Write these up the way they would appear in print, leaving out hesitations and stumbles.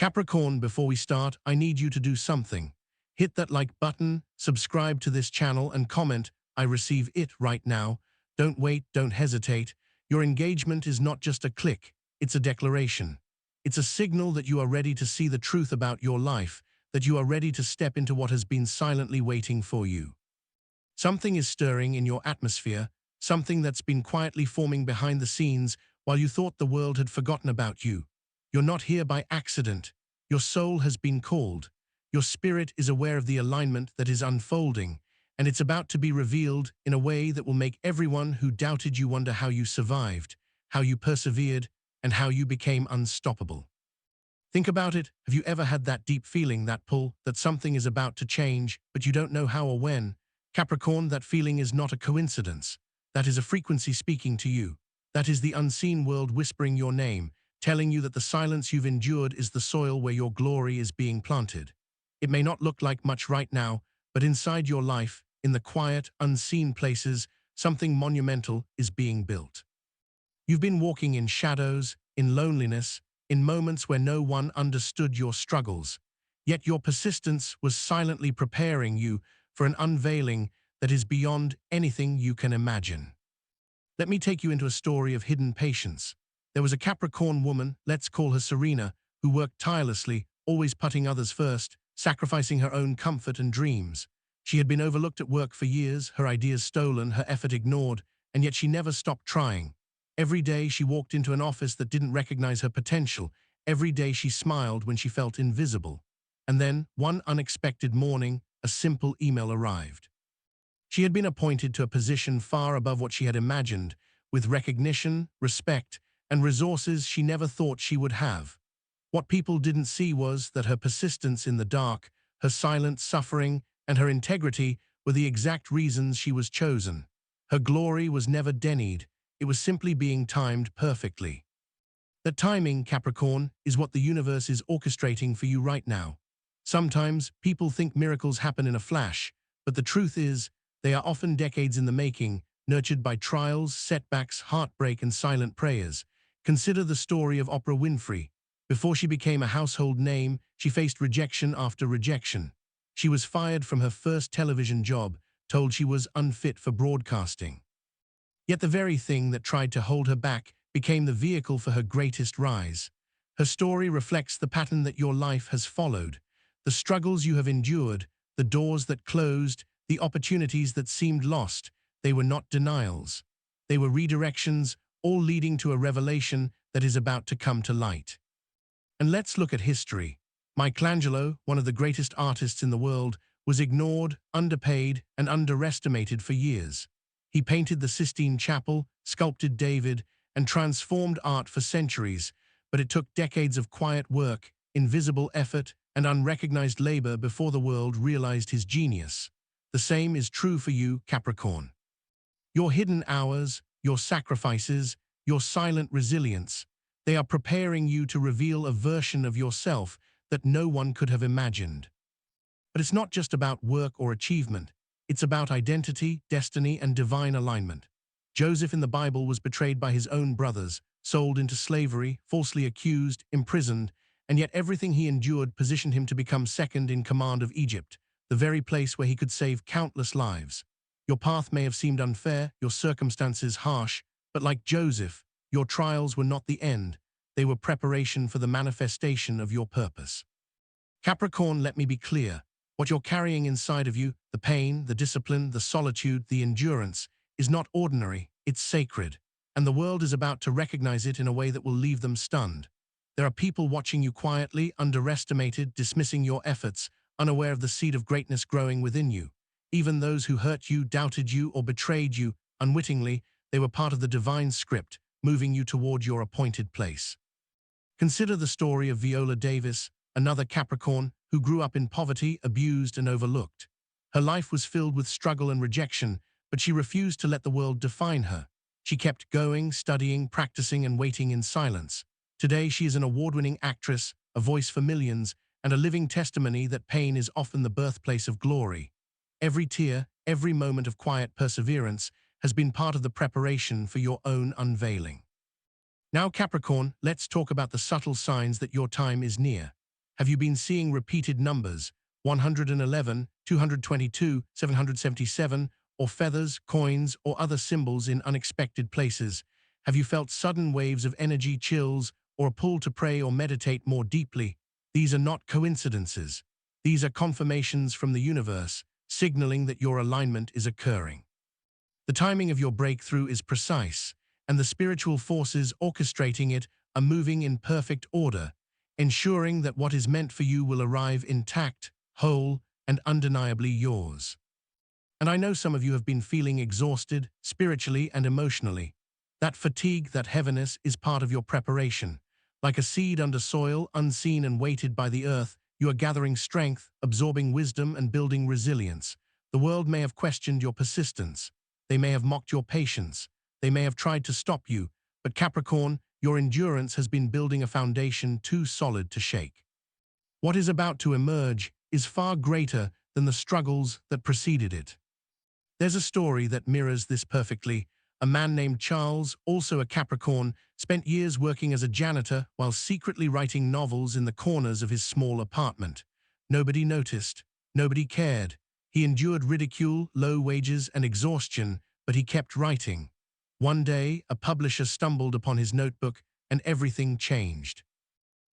Capricorn, before we start, I need you to do something. Hit that like button, subscribe to this channel, and comment, "I receive it" right now. Don't wait, don't hesitate. Your engagement is not just a click, it's a declaration. It's a signal that you are ready to see the truth about your life, that you are ready to step into what has been silently waiting for you. Something is stirring in your atmosphere, something that's been quietly forming behind the scenes while you thought the world had forgotten about you. You're not here by accident. Your soul has been called. Your spirit is aware of the alignment that is unfolding, and it's about to be revealed in a way that will make everyone who doubted you wonder how you survived, how you persevered, and how you became unstoppable. Think about it. Have you ever had that deep feeling, that pull, that something is about to change, but you don't know how or when? Capricorn, that feeling is not a coincidence. That is a frequency speaking to you. That is the unseen world whispering your name, telling you that the silence you've endured is the soil where your glory is being planted. It may not look like much right now, but inside your life, in the quiet, unseen places, something monumental is being built. You've been walking in shadows, in loneliness, in moments where no one understood your struggles. Yet your persistence was silently preparing you for an unveiling that is beyond anything you can imagine. Let me take you into a story of hidden patience. There was a Capricorn woman, let's call her Serena, who worked tirelessly, always putting others first, sacrificing her own comfort and dreams. She had been overlooked at work for years, her ideas stolen, her effort ignored, and yet she never stopped trying. Every day she walked into an office that didn't recognize her potential. Every day she smiled when she felt invisible. And then, one unexpected morning, a simple email arrived. She had been appointed to a position far above what she had imagined, with recognition, respect, and resources she never thought she would have. What people didn't see was that her persistence in the dark, her silent suffering, and her integrity were the exact reasons she was chosen. Her glory was never denied, it was simply being timed perfectly. The timing, Capricorn, is what the universe is orchestrating for you right now. Sometimes people think miracles happen in a flash, but the truth is, they are often decades in the making, nurtured by trials, setbacks, heartbreak, and silent prayers. Consider the story of Oprah Winfrey. Before she became a household name, she faced rejection after rejection. She was fired from her first television job, told she was unfit for broadcasting. Yet the very thing that tried to hold her back became the vehicle for her greatest rise. Her story reflects the pattern that your life has followed, the struggles you have endured, the doors that closed, the opportunities that seemed lost. They were not denials. They were redirections, all leading to a revelation that is about to come to light. And let's look at history. Michelangelo, one of the greatest artists in the world, was ignored, underpaid, and underestimated for years. He painted the Sistine Chapel, sculpted David, and transformed art for centuries, but it took decades of quiet work, invisible effort, and unrecognized labor before the world realized his genius. The same is true for you, Capricorn. Your hidden hours, your sacrifices, your silent resilience, they are preparing you to reveal a version of yourself that no one could have imagined. But it's not just about work or achievement. It's about identity, destiny, and divine alignment. Joseph in the Bible was betrayed by his own brothers, sold into slavery, falsely accused, imprisoned, and yet everything he endured positioned him to become second in command of Egypt, the very place where he could save countless lives. Your path may have seemed unfair, your circumstances harsh, but like Joseph, your trials were not the end. They were preparation for the manifestation of your purpose. Capricorn, let me be clear. What you're carrying inside of you, the pain, the discipline, the solitude, the endurance, is not ordinary, it's sacred. And the world is about to recognize it in a way that will leave them stunned. There are people watching you quietly, underestimated, dismissing your efforts, unaware of the seed of greatness growing within you. Even those who hurt you, doubted you, or betrayed you, unwittingly, they were part of the divine script, moving you toward your appointed place. Consider the story of Viola Davis, another Capricorn who grew up in poverty, abused, and overlooked. Her life was filled with struggle and rejection, but she refused to let the world define her. She kept going, studying, practicing, and waiting in silence. Today, she is an award-winning actress, a voice for millions, and a living testimony that pain is often the birthplace of glory. Every tear, every moment of quiet perseverance has been part of the preparation for your own unveiling. Now, Capricorn, let's talk about the subtle signs that your time is near. Have you been seeing repeated numbers, 111, 222, 777, or feathers, coins, or other symbols in unexpected places? Have you felt sudden waves of energy, chills, or a pull to pray or meditate more deeply? These are not coincidences. These are confirmations from the universe, signaling that your alignment is occurring. The timing of your breakthrough is precise, and the spiritual forces orchestrating it are moving in perfect order, ensuring that what is meant for you will arrive intact, whole, and undeniably yours. And I know some of you have been feeling exhausted, spiritually and emotionally. That fatigue, that heaviness, is part of your preparation. Like a seed under soil, unseen and weighted by the earth, you are gathering strength, absorbing wisdom, and building resilience. The world may have questioned your persistence. They may have mocked your patience. They may have tried to stop you. But Capricorn, your endurance has been building a foundation too solid to shake. What is about to emerge is far greater than the struggles that preceded it. There's a story that mirrors this perfectly. A man named Charles, also a Capricorn, spent years working as a janitor while secretly writing novels in the corners of his small apartment. Nobody noticed. Nobody cared. He endured ridicule, low wages, and exhaustion, but he kept writing. One day, a publisher stumbled upon his notebook, and everything changed.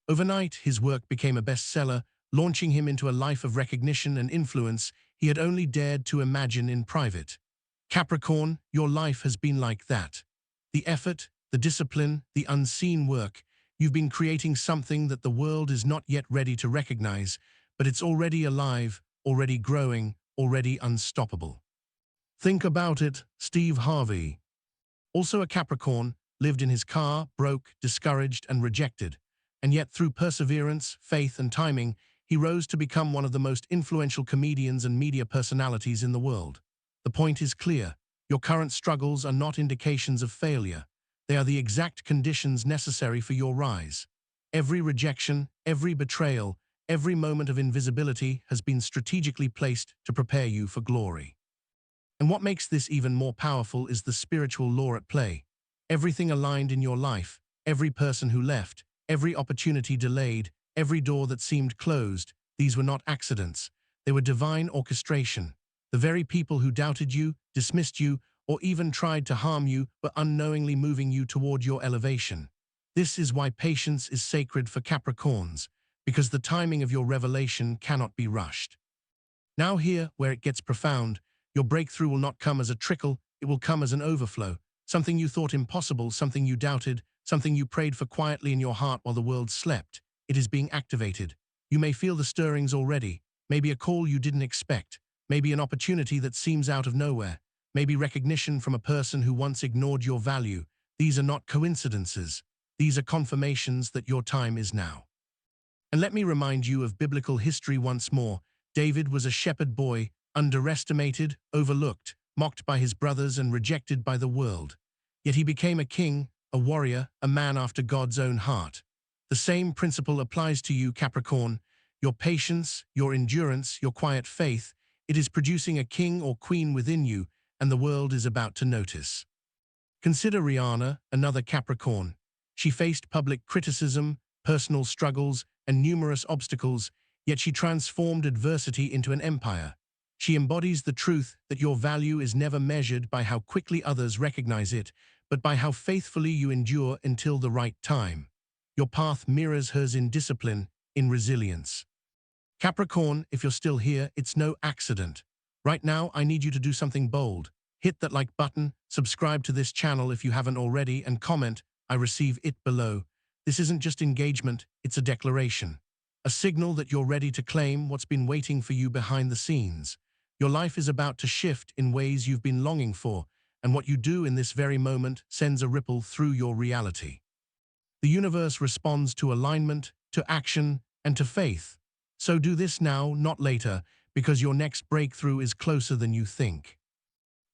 Overnight, his work became a bestseller, launching him into a life of recognition and influence he had only dared to imagine in private. Capricorn, your life has been like that. The effort, the discipline, the unseen work. You've been creating something that the world is not yet ready to recognize, but it's already alive, already growing, already unstoppable. Think about it, Steve Harvey, also a Capricorn, lived in his car, broke, discouraged, and rejected. And yet, through perseverance, faith, and timing, he rose to become one of the most influential comedians and media personalities in the world. The point is clear. Your current struggles are not indications of failure. They are the exact conditions necessary for your rise. Every rejection, every betrayal, every moment of invisibility has been strategically placed to prepare you for glory. And what makes this even more powerful is the spiritual law at play. Everything aligned in your life, every person who left, every opportunity delayed, every door that seemed closed, these were not accidents. They were divine orchestration. The very people who doubted you, dismissed you, or even tried to harm you were unknowingly moving you toward your elevation. This is why patience is sacred for Capricorns, because the timing of your revelation cannot be rushed. Now here, where it gets profound, your breakthrough will not come as a trickle, it will come as an overflow. Something you thought impossible, something you doubted, something you prayed for quietly in your heart while the world slept. It is being activated. You may feel the stirrings already. Maybe a call you didn't expect. Maybe an opportunity that seems out of nowhere. Maybe recognition from a person who once ignored your value. These are not coincidences. These are confirmations that your time is now. And let me remind you of biblical history once more. David was a shepherd boy, underestimated, overlooked, mocked by his brothers and rejected by the world. Yet he became a king, a warrior, a man after God's own heart. The same principle applies to you, Capricorn. Your patience, your endurance, your quiet faith, it is producing a king or queen within you, and the world is about to notice. Consider Rihanna, another Capricorn. She faced public criticism, personal struggles, and numerous obstacles, yet she transformed adversity into an empire. She embodies the truth that your value is never measured by how quickly others recognize it, but by how faithfully you endure until the right time. Your path mirrors hers in discipline, in resilience. Capricorn, if you're still here, it's no accident. Right now, I need you to do something bold. Hit that like button, subscribe to this channel if you haven't already, and comment, I receive it below. This isn't just engagement, it's a declaration. A signal that you're ready to claim what's been waiting for you behind the scenes. Your life is about to shift in ways you've been longing for, and what you do in this very moment sends a ripple through your reality. The universe responds to alignment, to action, and to faith. So do this now, not later, because your next breakthrough is closer than you think.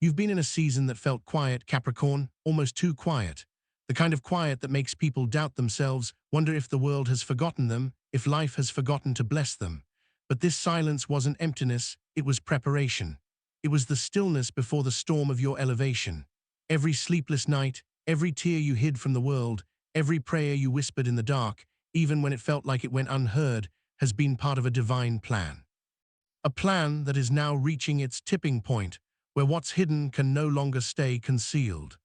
You've been in a season that felt quiet, Capricorn, almost too quiet. The kind of quiet that makes people doubt themselves, wonder if the world has forgotten them, if life has forgotten to bless them. But this silence wasn't emptiness, it was preparation. It was the stillness before the storm of your elevation. Every sleepless night, every tear you hid from the world, every prayer you whispered in the dark, even when it felt like it went unheard, has been part of a divine plan. A plan that is now reaching its tipping point, where what's hidden can no longer stay concealed.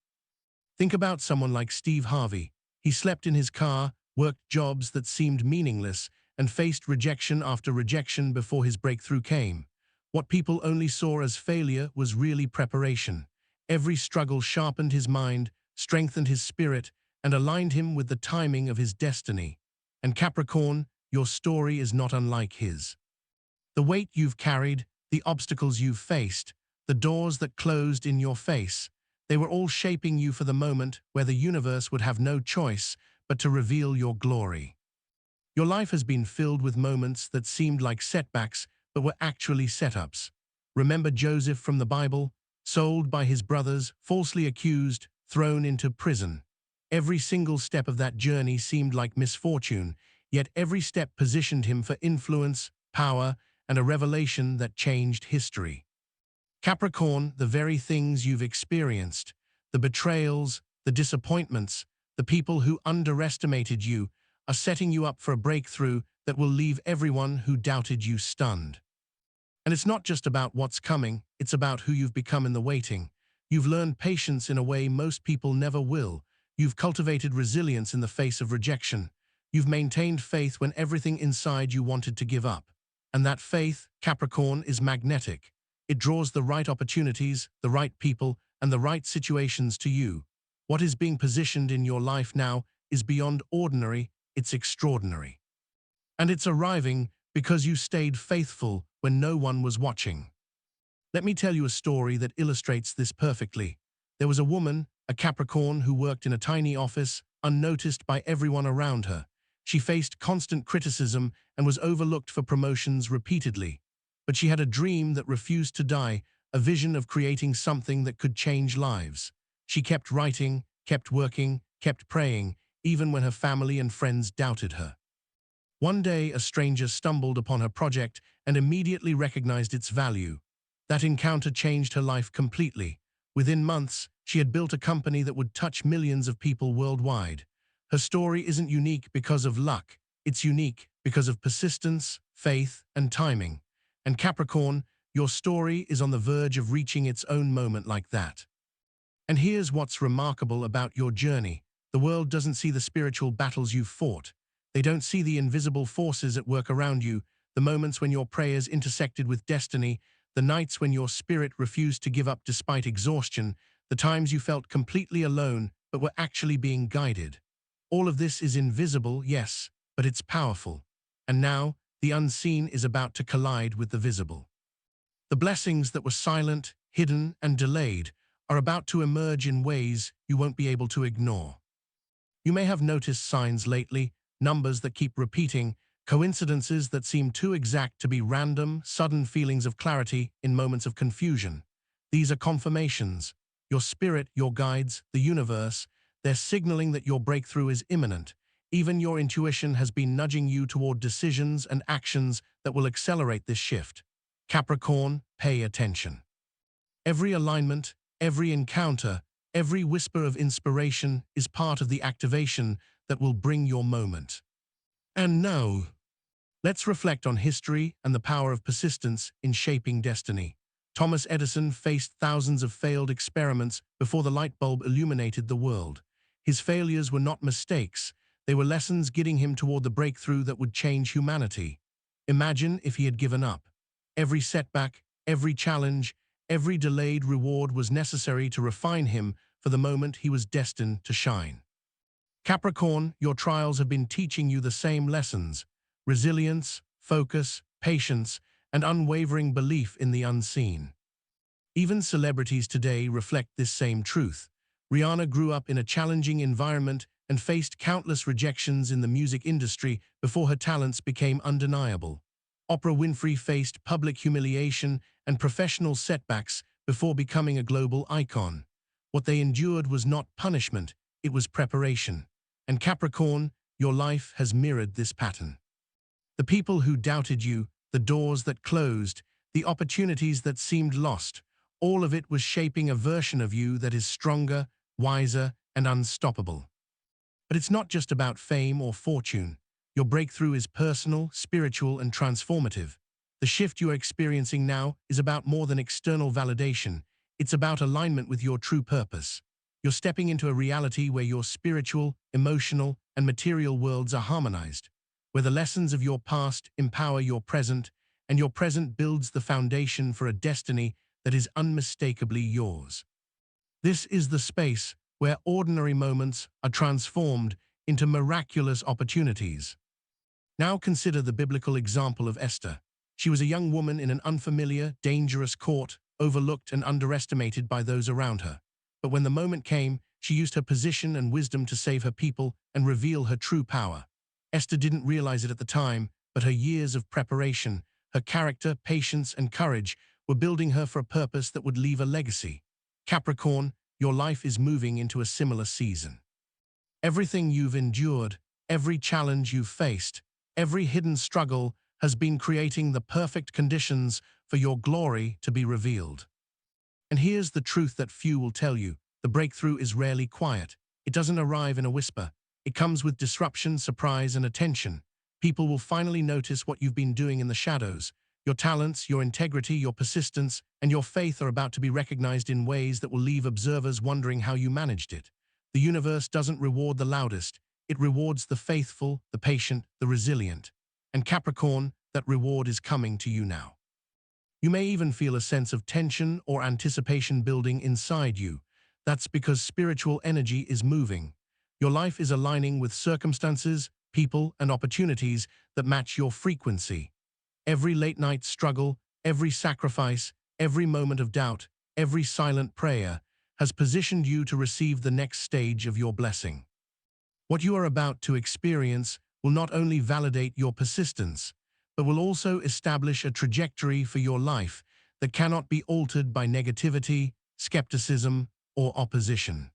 Think about someone like Steve Harvey. He slept in his car, worked jobs that seemed meaningless, and faced rejection after rejection before his breakthrough came. What people only saw as failure was really preparation. Every struggle sharpened his mind, strengthened his spirit, and aligned him with the timing of his destiny. And Capricorn, your story is not unlike his. The weight you've carried, the obstacles you've faced, the doors that closed in your face, they were all shaping you for the moment where the universe would have no choice but to reveal your glory. Your life has been filled with moments that seemed like setbacks but were actually setups. Remember Joseph from the Bible? Sold by his brothers, falsely accused, thrown into prison. Every single step of that journey seemed like misfortune, yet every step positioned him for influence, power, and a revelation that changed history. Capricorn, the very things you've experienced, the betrayals, the disappointments, the people who underestimated you, are setting you up for a breakthrough that will leave everyone who doubted you stunned. And it's not just about what's coming, it's about who you've become in the waiting. You've learned patience in a way most people never will. You've cultivated resilience in the face of rejection. You've maintained faith when everything inside you wanted to give up. And that faith, Capricorn, is magnetic. It draws the right opportunities, the right people, and the right situations to you. What is being positioned in your life now is beyond ordinary, it's extraordinary. And it's arriving because you stayed faithful when no one was watching. Let me tell you a story that illustrates this perfectly. There was a woman, a Capricorn, who worked in a tiny office, unnoticed by everyone around her. She faced constant criticism and was overlooked for promotions repeatedly. But she had a dream that refused to die, a vision of creating something that could change lives. She kept writing, kept working, kept praying, even when her family and friends doubted her. One day, a stranger stumbled upon her project and immediately recognized its value. That encounter changed her life completely. Within months, she had built a company that would touch millions of people worldwide. Her story isn't unique because of luck. It's unique because of persistence, faith, and timing. And Capricorn, your story is on the verge of reaching its own moment like that. And here's what's remarkable about your journey. The world doesn't see the spiritual battles you've fought. They don't see the invisible forces at work around you, the moments when your prayers intersected with destiny, the nights when your spirit refused to give up despite exhaustion, the times you felt completely alone but were actually being guided. All of this is invisible, yes, but it's powerful. And now, the unseen is about to collide with the visible. The blessings that were silent, hidden, and delayed are about to emerge in ways you won't be able to ignore. You may have noticed signs lately, numbers that keep repeating, coincidences that seem too exact to be random, sudden feelings of clarity in moments of confusion. These are confirmations. Your spirit, your guides, the universe, they're signaling that your breakthrough is imminent. Even your intuition has been nudging you toward decisions and actions that will accelerate this shift. Capricorn, pay attention. Every alignment, every encounter, every whisper of inspiration is part of the activation that will bring your moment. And now, let's reflect on history and the power of persistence in shaping destiny. Thomas Edison faced thousands of failed experiments before the light bulb illuminated the world. His failures were not mistakes. They were lessons guiding him toward the breakthrough that would change humanity. Imagine if he had given up. Every setback, every challenge, every delayed reward was necessary to refine him for the moment he was destined to shine. Capricorn, your trials have been teaching you the same lessons: resilience, focus, patience, and unwavering belief in the unseen. Even celebrities today reflect this same truth. Rihanna grew up in a challenging environment and faced countless rejections in the music industry before her talents became undeniable. Oprah Winfrey faced public humiliation and professional setbacks before becoming a global icon. What they endured was not punishment, it was preparation. And Capricorn, your life has mirrored this pattern. The people who doubted you, the doors that closed, the opportunities that seemed lost, all of it was shaping a version of you that is stronger, wiser, and unstoppable. But it's not just about fame or fortune. Your breakthrough is personal, spiritual, and transformative. The shift you are experiencing now is about more than external validation. It's about alignment with your true purpose. You're stepping into a reality where your spiritual, emotional, and material worlds are harmonized, where the lessons of your past empower your present, and your present builds the foundation for a destiny that is unmistakably yours. This is the space where ordinary moments are transformed into miraculous opportunities. Now consider the biblical example of Esther. She was a young woman in an unfamiliar, dangerous court, overlooked and underestimated by those around her. But when the moment came, she used her position and wisdom to save her people and reveal her true power. Esther didn't realize it at the time, but her years of preparation, her character, patience, and courage were building her for a purpose that would leave a legacy. Capricorn, your life is moving into a similar season. Everything you've endured, every challenge you've faced, every hidden struggle has been creating the perfect conditions for your glory to be revealed. And here's the truth that few will tell you. The breakthrough is rarely quiet. It doesn't arrive in a whisper. It comes with disruption, surprise, and attention. People will finally notice what you've been doing in the shadows. Your talents, your integrity, your persistence, and your faith are about to be recognized in ways that will leave observers wondering how you managed it. The universe doesn't reward the loudest. It rewards the faithful, the patient, the resilient. And Capricorn, that reward is coming to you now. You may even feel a sense of tension or anticipation building inside you. That's because spiritual energy is moving. Your life is aligning with circumstances, people, and opportunities that match your frequency. Every late-night struggle, every sacrifice, every moment of doubt, every silent prayer has positioned you to receive the next stage of your blessing. What you are about to experience will not only validate your persistence, but will also establish a trajectory for your life that cannot be altered by negativity, skepticism, or opposition.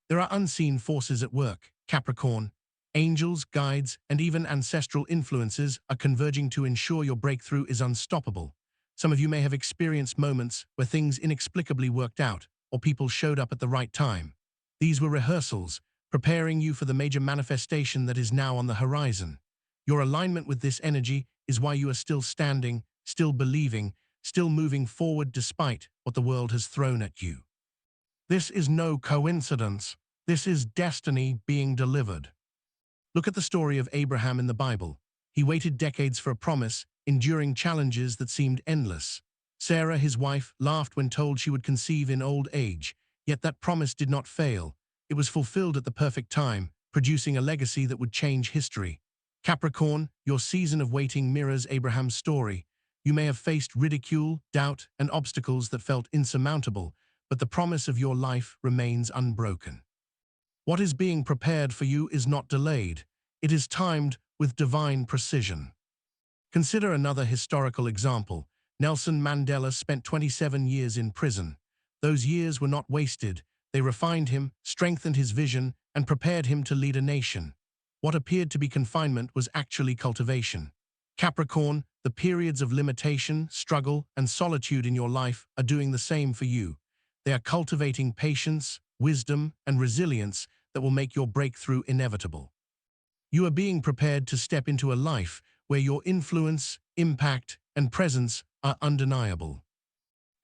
There are unseen forces at work, Capricorn. Angels, guides, and even ancestral influences are converging to ensure your breakthrough is unstoppable. Some of you may have experienced moments where things inexplicably worked out, or people showed up at the right time. These were rehearsals, preparing you for the major manifestation that is now on the horizon. Your alignment with this energy is why you are still standing, still believing, still moving forward despite what the world has thrown at you. This is no coincidence. This is destiny being delivered. Look at the story of Abraham in the Bible. He waited decades for a promise, enduring challenges that seemed endless. Sarah, his wife, laughed when told she would conceive in old age, yet that promise did not fail. It was fulfilled at the perfect time, producing a legacy that would change history. Capricorn, your season of waiting mirrors Abraham's story. You may have faced ridicule, doubt, and obstacles that felt insurmountable, but the promise of your life remains unbroken. What is being prepared for you is not delayed. It is timed with divine precision. Consider another historical example. Nelson Mandela spent 27 years in prison. Those years were not wasted. They refined him, strengthened his vision, and prepared him to lead a nation. What appeared to be confinement was actually cultivation. Capricorn, the periods of limitation, struggle, and solitude in your life are doing the same for you. They are cultivating patience, wisdom, and resilience that will make your breakthrough inevitable. You are being prepared to step into a life where your influence, impact, and presence are undeniable.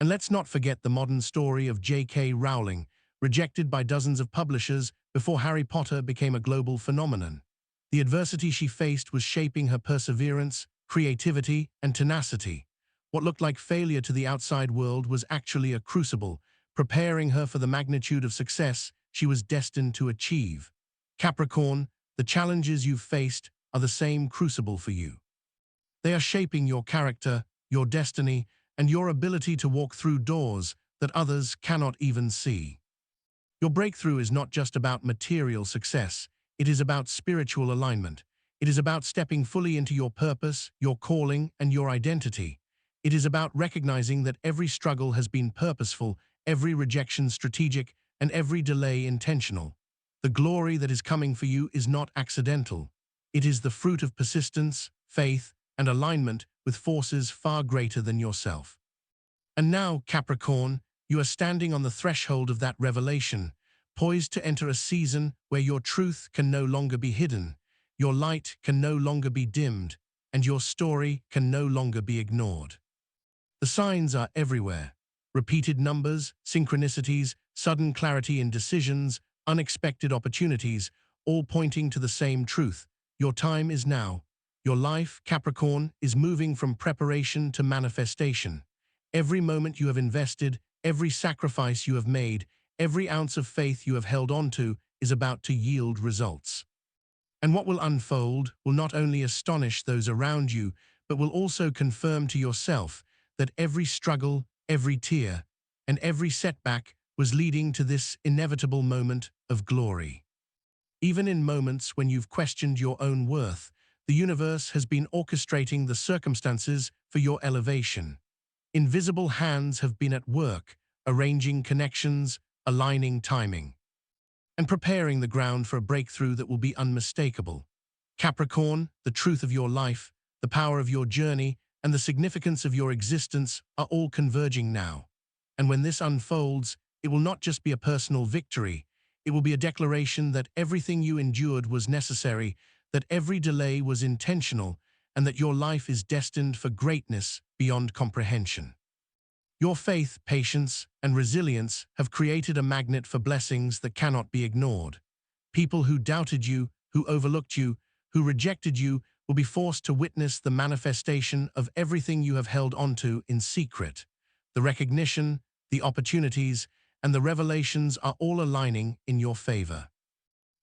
And let's not forget the modern story of J.K. Rowling, rejected by dozens of publishers before Harry Potter became a global phenomenon. The adversity she faced was shaping her perseverance, creativity, and tenacity. What looked like failure to the outside world was actually a crucible, preparing her for the magnitude of success she was destined to achieve. Capricorn, the challenges you've faced are the same crucible for you. They are shaping your character, your destiny, and your ability to walk through doors that others cannot even see. Your breakthrough is not just about material success. It is about spiritual alignment. It is about stepping fully into your purpose, your calling, and your identity. It is about recognizing that every struggle has been purposeful, every rejection strategic, and every delay intentional. The glory that is coming for you is not accidental. It is the fruit of persistence, faith, and alignment with forces far greater than yourself. And now, Capricorn, you are standing on the threshold of that revelation, poised to enter a season where your truth can no longer be hidden. your light can no longer be dimmed, and your story can no longer be ignored. The signs are everywhere. Repeated numbers, synchronicities, sudden clarity in decisions, unexpected opportunities, all pointing to the same truth. Your time is now. Your life, Capricorn, is moving from preparation to manifestation. Every moment you have invested, every sacrifice you have made, every ounce of faith you have held on to is about to yield results. And what will unfold will not only astonish those around you, but will also confirm to yourself that every struggle, every tear, and every setback was leading to this inevitable moment of glory. Even in moments when you've questioned your own worth, the universe has been orchestrating the circumstances for your elevation. Invisible hands have been at work, arranging connections, aligning timing, and preparing the ground for a breakthrough that will be unmistakable. Capricorn, the truth of your life, the power of your journey, and the significance of your existence are all converging now. And when this unfolds, it will not just be a personal victory, it will be a declaration that everything you endured was necessary, that every delay was intentional, and that your life is destined for greatness beyond comprehension. Your faith, patience, and resilience have created a magnet for blessings that cannot be ignored. People who doubted you, who overlooked you, who rejected you, will be forced to witness the manifestation of everything you have held onto in secret. The recognition, the opportunities, and the revelations are all aligning in your favor.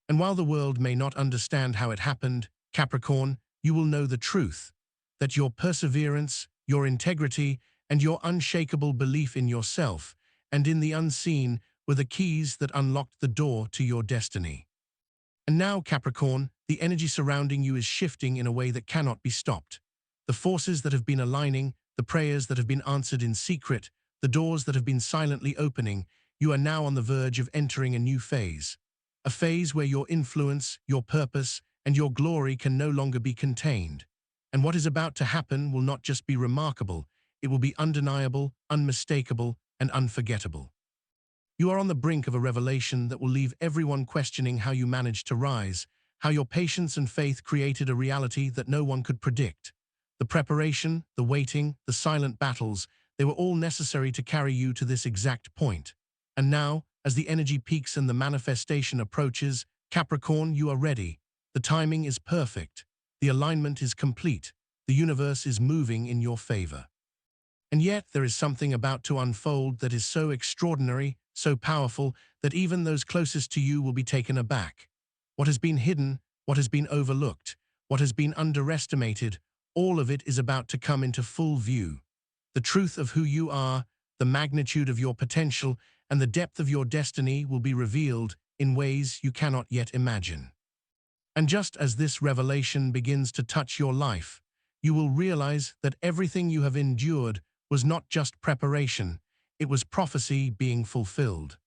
And while the world may not understand how it happened, Capricorn, you will know the truth, that your perseverance, your integrity, and your unshakable belief in yourself and in the unseen were the keys that unlocked the door to your destiny. And now, Capricorn, the energy surrounding you is shifting in a way that cannot be stopped. The forces that have been aligning, the prayers that have been answered in secret, the doors that have been silently opening, you are now on the verge of entering a new phase. A phase where your influence, your purpose, and your glory can no longer be contained. And what is about to happen will not just be remarkable, it will be undeniable, unmistakable, and unforgettable. You are on the brink of a revelation that will leave everyone questioning how you managed to rise, how your patience and faith created a reality that no one could predict. The preparation, the waiting, the silent battles, they were all necessary to carry you to this exact point. And now, as the energy peaks and the manifestation approaches, Capricorn, you are ready. The timing is perfect. The alignment is complete. The universe is moving in your favor. And yet there is something about to unfold that is so extraordinary, so powerful, that even those closest to you will be taken aback. What has been hidden, what has been overlooked, what has been underestimated, all of it is about to come into full view. The truth of who you are, the magnitude of your potential, and the depth of your destiny will be revealed in ways you cannot yet imagine. And just as this revelation begins to touch your life, you will realize that everything you have endured was not just preparation, it was prophecy being fulfilled.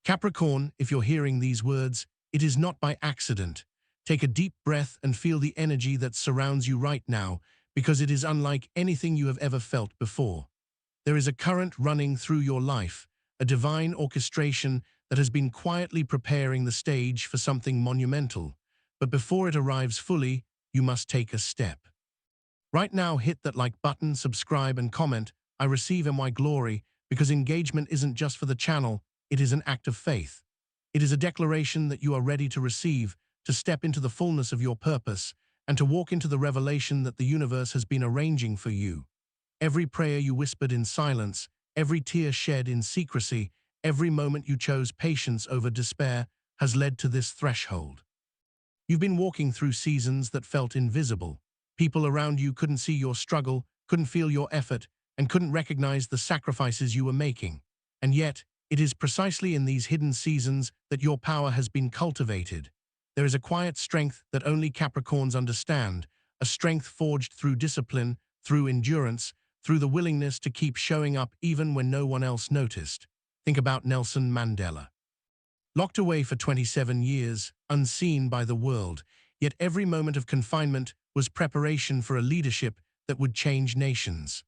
Capricorn, if you're hearing these words, it is not by accident. Take a deep breath and feel the energy that surrounds you right now, because it is unlike anything you have ever felt before. There is a current running through your life, a divine orchestration that has been quietly preparing the stage for something monumental. But before it arrives fully, you must take a step. Right now, hit that like button, subscribe, and comment. I receive my glory, because engagement isn't just for the channel, it is an act of faith. It is a declaration that you are ready to receive, to step into the fullness of your purpose, and to walk into the revelation that the universe has been arranging for you. Every prayer you whispered in silence, every tear shed in secrecy, every moment you chose patience over despair has led to this threshold. You've been walking through seasons that felt invisible. People around you couldn't see your struggle, couldn't feel your effort, and couldn't recognize the sacrifices you were making. And yet, it is precisely in these hidden seasons that your power has been cultivated. There is a quiet strength that only Capricorns understand, a strength forged through discipline, through endurance, through the willingness to keep showing up even when no one else noticed. Think about Nelson Mandela. Locked away for 27 years, unseen by the world, yet every moment of confinement was preparation for a leadership that would change nations.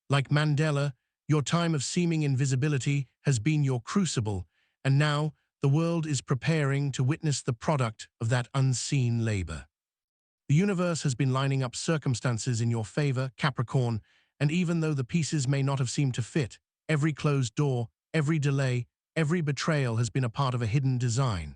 Like Mandela, your time of seeming invisibility has been your crucible, and now the world is preparing to witness the product of that unseen labor. The universe has been lining up circumstances in your favor, Capricorn, and even though the pieces may not have seemed to fit, every closed door, every delay, every betrayal has been a part of a hidden design.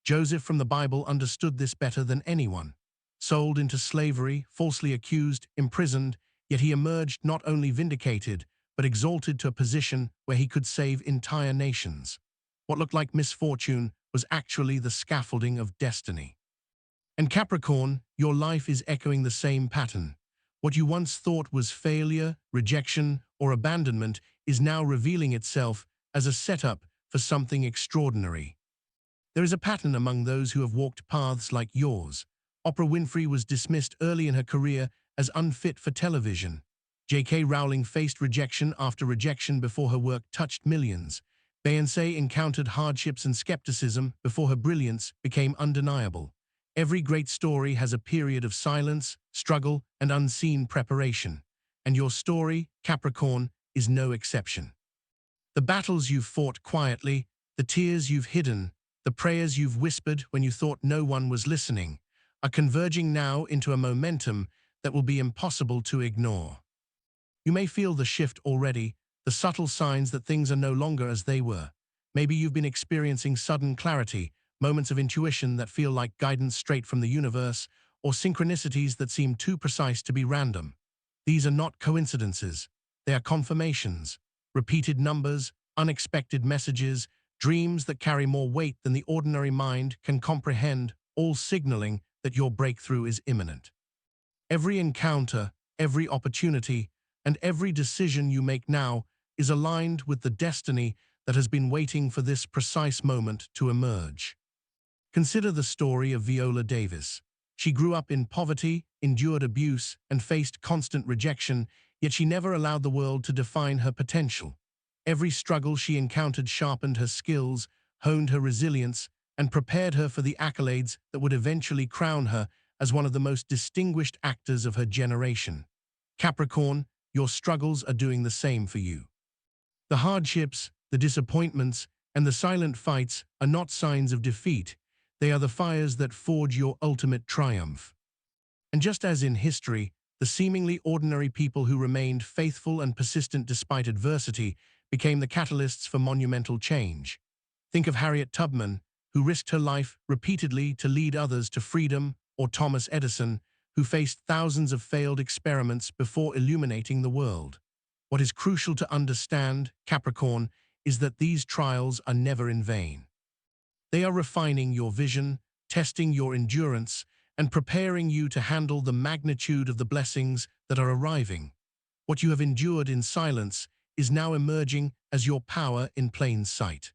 Joseph from the Bible understood this better than anyone. Sold into slavery, falsely accused, imprisoned, yet he emerged not only vindicated, but exalted to a position where he could save entire nations. What looked like misfortune was actually the scaffolding of destiny. And Capricorn, your life is echoing the same pattern. What you once thought was failure, rejection, or abandonment is now revealing itself as a setup for something extraordinary. There is a pattern among those who have walked paths like yours. Oprah Winfrey was dismissed early in her career as unfit for television. J.K. Rowling faced rejection after rejection before her work touched millions. Beyoncé encountered hardships and skepticism before her brilliance became undeniable. Every great story has a period of silence, struggle, and unseen preparation. And your story, Capricorn, is no exception. The battles you've fought quietly, the tears you've hidden, the prayers you've whispered when you thought no one was listening, are converging now into a momentum that will be impossible to ignore. You may feel the shift already, the subtle signs that things are no longer as they were. Maybe you've been experiencing sudden clarity, moments of intuition that feel like guidance straight from the universe, or synchronicities that seem too precise to be random. These are not coincidences. They are confirmations, repeated numbers, unexpected messages, dreams that carry more weight than the ordinary mind can comprehend, all signaling that your breakthrough is imminent. Every encounter, every opportunity, and every decision you make now is aligned with the destiny that has been waiting for this precise moment to emerge. Consider the story of Viola Davis. She grew up in poverty, endured abuse, and faced constant rejection, yet she never allowed the world to define her potential. Every struggle she encountered sharpened her skills, honed her resilience, and prepared her for the accolades that would eventually crown her as one of the most distinguished actors of her generation. Capricorn, your struggles are doing the same for you. The hardships, the disappointments, and the silent fights are not signs of defeat. They are the fires that forge your ultimate triumph. And just as in history, the seemingly ordinary people who remained faithful and persistent despite adversity became the catalysts for monumental change. Think of Harriet Tubman, who risked her life repeatedly to lead others to freedom, or Thomas Edison, who faced thousands of failed experiments before illuminating the world. What is crucial to understand, Capricorn, is that these trials are never in vain. They are refining your vision, testing your endurance, and preparing you to handle the magnitude of the blessings that are arriving. What you have endured in silence is now emerging as your power in plain sight.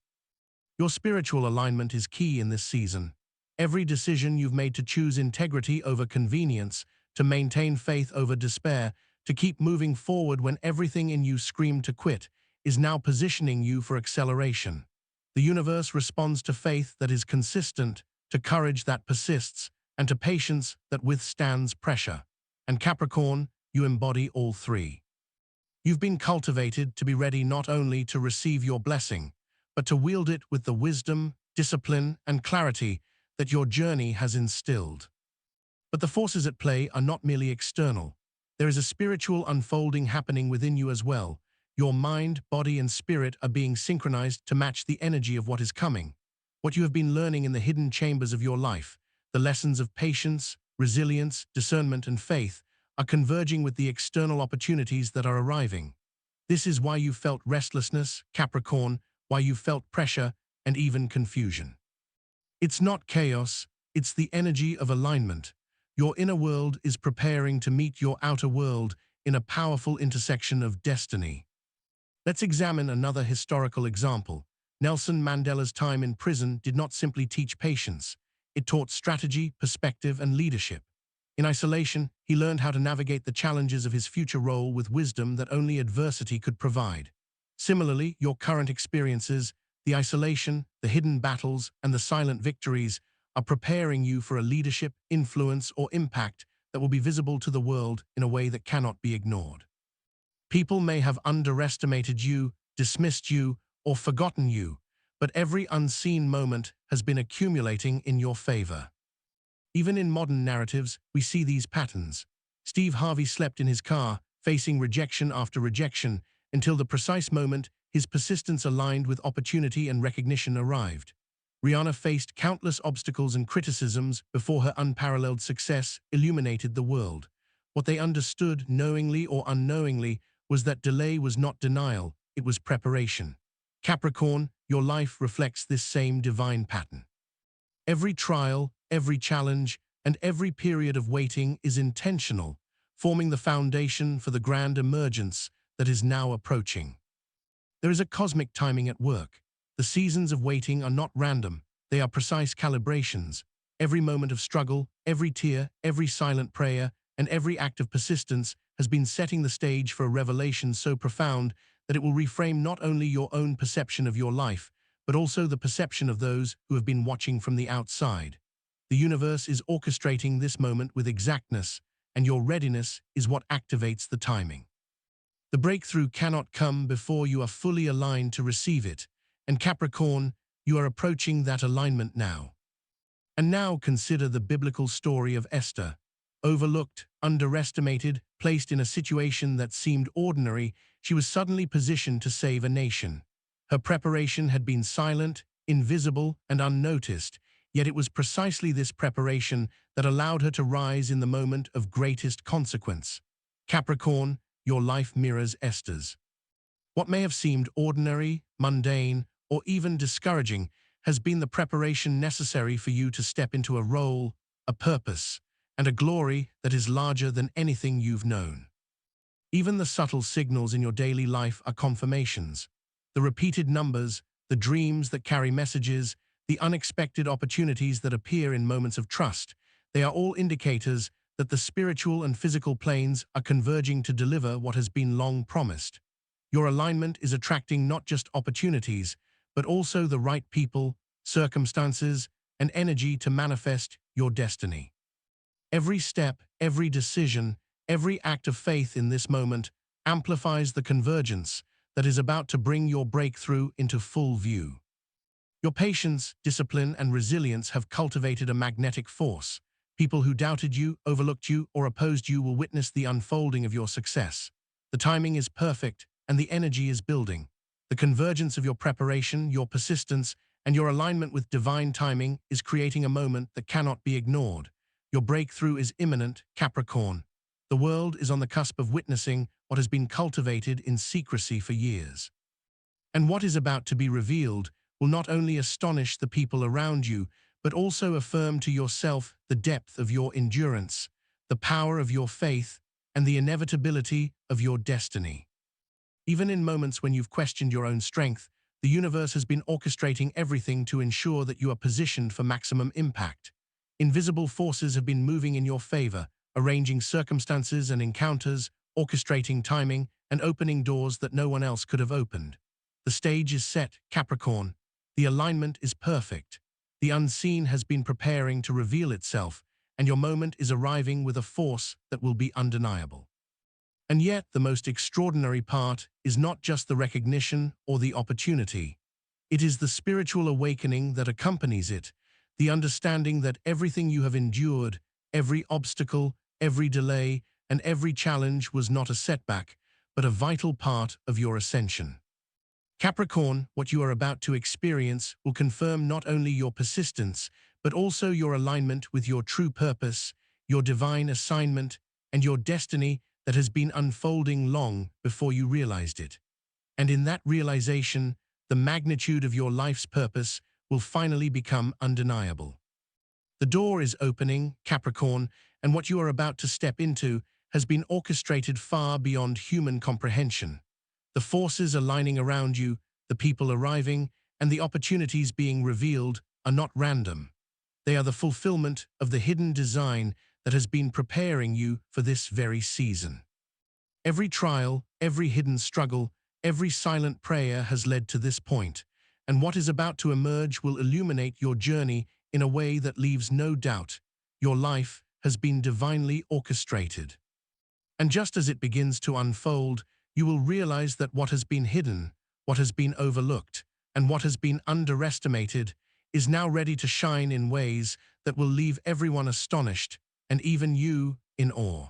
Your spiritual alignment is key in this season. Every decision you've made to choose integrity over convenience, to maintain faith over despair, to keep moving forward when everything in you screamed to quit, is now positioning you for acceleration. The universe responds to faith that is consistent, to courage that persists, and to patience that withstands pressure. And Capricorn, you embody all three. You've been cultivated to be ready not only to receive your blessing, but to wield it with the wisdom, discipline, and clarity that your journey has instilled. But the forces at play are not merely external. There is a spiritual unfolding happening within you as well. Your mind, body, and spirit are being synchronized to match the energy of what is coming. What you have been learning in the hidden chambers of your life, the lessons of patience, resilience, discernment, and faith, are converging with the external opportunities that are arriving. This is why you felt restlessness, Capricorn, why you felt pressure, and even confusion. It's not chaos, it's the energy of alignment. Your inner world is preparing to meet your outer world in a powerful intersection of destiny. Let's examine another historical example. Nelson Mandela's time in prison did not simply teach patience. It taught strategy, perspective, and leadership. In isolation, he learned how to navigate the challenges of his future role with wisdom that only adversity could provide. Similarly, your current experiences, the isolation, the hidden battles, and the silent victories are preparing you for a leadership, influence, or impact that will be visible to the world in a way that cannot be ignored. People may have underestimated you, dismissed you, or forgotten you, but every unseen moment has been accumulating in your favor. Even in modern narratives, we see these patterns. Steve Harvey slept in his car, facing rejection after rejection, until the precise moment his persistence aligned with opportunity and recognition arrived. Rihanna faced countless obstacles and criticisms before her unparalleled success illuminated the world. What they understood, knowingly or unknowingly, was that delay was not denial, it was preparation. Capricorn, your life reflects this same divine pattern. Every trial, every challenge, and every period of waiting is intentional, forming the foundation for the grand emergence that is now approaching. There is a cosmic timing at work. The seasons of waiting are not random, they are precise calibrations. Every moment of struggle, every tear, every silent prayer, and every act of persistence has been setting the stage for a revelation so profound that it will reframe not only your own perception of your life, but also the perception of those who have been watching from the outside. The universe is orchestrating this moment with exactness, and your readiness is what activates the timing. The breakthrough cannot come before you are fully aligned to receive it, and Capricorn, you are approaching that alignment now. And now consider the biblical story of Esther. Overlooked, underestimated, placed in a situation that seemed ordinary, she was suddenly positioned to save a nation. Her preparation had been silent, invisible, and unnoticed, yet it was precisely this preparation that allowed her to rise in the moment of greatest consequence. Capricorn, your life mirrors Esther's. What may have seemed ordinary, mundane, or even discouraging has been the preparation necessary for you to step into a role, a purpose, and a glory that is larger than anything you've known. Even the subtle signals in your daily life are confirmations. The repeated numbers, the dreams that carry messages, the unexpected opportunities that appear in moments of trust, they are all indicators that the spiritual and physical planes are converging to deliver what has been long promised. Your alignment is attracting not just opportunities, but also the right people, circumstances, and energy to manifest your destiny. Every step, every decision, every act of faith in this moment amplifies the convergence that is about to bring your breakthrough into full view. Your patience, discipline, and resilience have cultivated a magnetic force. People who doubted you, overlooked you, or opposed you will witness the unfolding of your success. The timing is perfect, and the energy is building. The convergence of your preparation, your persistence, and your alignment with divine timing is creating a moment that cannot be ignored. Your breakthrough is imminent, Capricorn. The world is on the cusp of witnessing what has been cultivated in secrecy for years. And what is about to be revealed will not only astonish the people around you, but also affirm to yourself the depth of your endurance, the power of your faith, and the inevitability of your destiny. Even in moments when you've questioned your own strength, the universe has been orchestrating everything to ensure that you are positioned for maximum impact. Invisible forces have been moving in your favor, arranging circumstances and encounters, orchestrating timing, and opening doors that no one else could have opened. The stage is set, Capricorn. The alignment is perfect. The unseen has been preparing to reveal itself, and your moment is arriving with a force that will be undeniable. And yet, the most extraordinary part is not just the recognition or the opportunity. It is the spiritual awakening that accompanies it, the understanding that everything you have endured, every obstacle, every delay, and every challenge was not a setback, but a vital part of your ascension. Capricorn, what you are about to experience will confirm not only your persistence, but also your alignment with your true purpose, your divine assignment, and your destiny that has been unfolding long before you realized it. And in that realization, the magnitude of your life's purpose will finally become undeniable. The door is opening, Capricorn, and what you are about to step into has been orchestrated far beyond human comprehension. The forces aligning around you, the people arriving, and the opportunities being revealed are not random. They are the fulfillment of the hidden design that has been preparing you for this very season. Every trial, every hidden struggle, every silent prayer has led to this point, and what is about to emerge will illuminate your journey in a way that leaves no doubt. Your life has been divinely orchestrated. And just as it begins to unfold, you will realize that what has been hidden, what has been overlooked, and what has been underestimated is now ready to shine in ways that will leave everyone astonished and even you in awe.